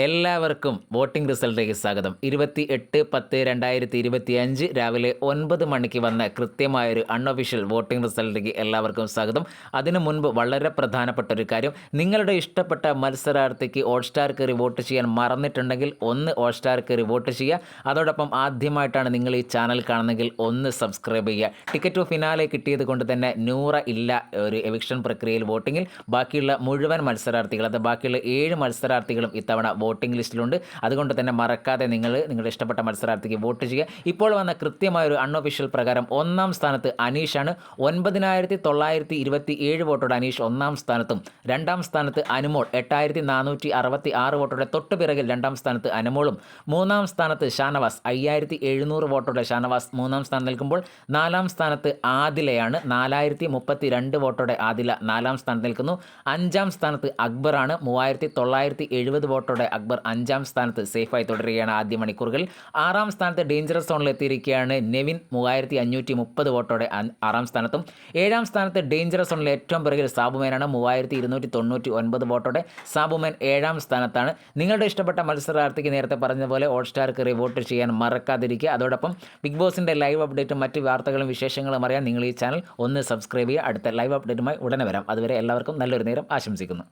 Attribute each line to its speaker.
Speaker 1: എല്ലാവർക്കും വോട്ടിംഗ് റിസൾട്ടിലേക്ക് സ്വാഗതം. 28/10/2025 രാവിലെ 9 മണിക്ക് വന്ന കൃത്യമായൊരു അൺഒഫീഷ്യൽ വോട്ടിംഗ് റിസൾട്ടിലേക്ക് എല്ലാവർക്കും സ്വാഗതം. അതിനു മുൻപ് വളരെ പ്രധാനപ്പെട്ട ഒരു കാര്യം, നിങ്ങളുടെ ഇഷ്ടപ്പെട്ട മത്സരാർത്ഥിക്ക് ഹോട്ട്സ്റ്റാർ കയറി വോട്ട് ചെയ്യാൻ മറന്നിട്ടുണ്ടെങ്കിൽ ഒന്ന് ഹോട്ട്സ്റ്റാർ കയറി വോട്ട് ചെയ്യുക. അതോടൊപ്പം ആദ്യമായിട്ടാണ് നിങ്ങൾ ഈ ചാനൽ കാണുന്നതെങ്കിൽ ഒന്ന് സബ്സ്ക്രൈബ് ചെയ്യുക. ടിക്കറ്റ് ടു ഫിനാലെ കിട്ടിയത് കൊണ്ട് തന്നെ 100 ഇല്ല ഒരു എവിക്ഷൻ പ്രക്രിയയിൽ വോട്ടിങ്ങിൽ. ബാക്കിയുള്ള മുഴുവൻ മത്സരാർത്ഥികൾ, അത് ബാക്കിയുള്ള 7 മത്സരാർത്ഥികളും ഇത്തവണ വോട്ടിംഗ് ലിസ്റ്റിലുണ്ട്. അതുകൊണ്ട് തന്നെ മറക്കാതെ നിങ്ങളുടെ ഇഷ്ടപ്പെട്ട മത്സരാർത്ഥിക്ക് വോട്ട് ചെയ്യുക. ഇപ്പോൾ വന്ന കൃത്യമായൊരു അൺഒഫീഷ്യൽ പ്രകാരം ഒന്നാം സ്ഥാനത്ത് അനീഷാണ്. 9927 വോട്ടോടെ അനീഷ് ഒന്നാം സ്ഥാനത്തും, രണ്ടാം സ്ഥാനത്ത് അനുമോൾ 8466 വോട്ടോടെ തൊട്ട് പിറകിൽ രണ്ടാം സ്ഥാനത്ത് അനുമോളും, മൂന്നാം സ്ഥാനത്ത് ഷാനവാസ് 5700 വോട്ടോടെ ഷാനവാസ് മൂന്നാം സ്ഥാനം നിൽക്കുമ്പോൾ, നാലാം സ്ഥാനത്ത് ആദിലയാണ് 4032 വോട്ടോടെ ആദില നാലാം സ്ഥാനത്ത് നിൽക്കുന്നു. അഞ്ചാം സ്ഥാനത്ത് അക്ബറാണ് 3970 വോട്ടോടെ അക്ബർ അഞ്ചാം സ്ഥാനത്ത് സേഫായി തുടരുകയാണ് ആദ്യ മണിക്കൂറുകളിൽ. ആറാം സ്ഥാനത്ത് ഡേഞ്ചറസ് സോണിൽ എത്തിയിരിക്കുകയാണ് നെവിൻ 3530 വോട്ടോടെ ആറാം സ്ഥാനത്തും. ഏഴാം സ്ഥാനത്ത് ഡേഞ്ചറസ് സോണിൽ ഏറ്റവും പിറകിൽ സാബുമേനാണ് 3299 വോട്ടോടെ സാബുമേൻ ഏഴാം സ്ഥാനത്താണ്. നിങ്ങളുടെ ഇഷ്ടപ്പെട്ട മത്സരാർത്ഥിക്ക് നേരത്തെ പറഞ്ഞതുപോലെ ഹോട്ട്സ്റ്റാർ കയറി വോട്ട് ചെയ്യാൻ മറക്കാതിരിക്കുക. അതോടൊപ്പം ബിഗ് ബോസിൻ്റെ ലൈവ് അപ്ഡേറ്റും മറ്റ് വാർത്തകളും വിശേഷങ്ങളും അറിയാൻ നിങ്ങൾ ഈ ചാനൽ ഒന്ന് സബ്സ്ക്രൈബ് ചെയ്യുക. അടുത്ത ലൈവ് അപ്ഡേറ്റുമായി ഉടനെ വരാം. അതുവരെ എല്ലാവർക്കും നല്ലൊരു നേരം ആശംസിക്കുന്നു.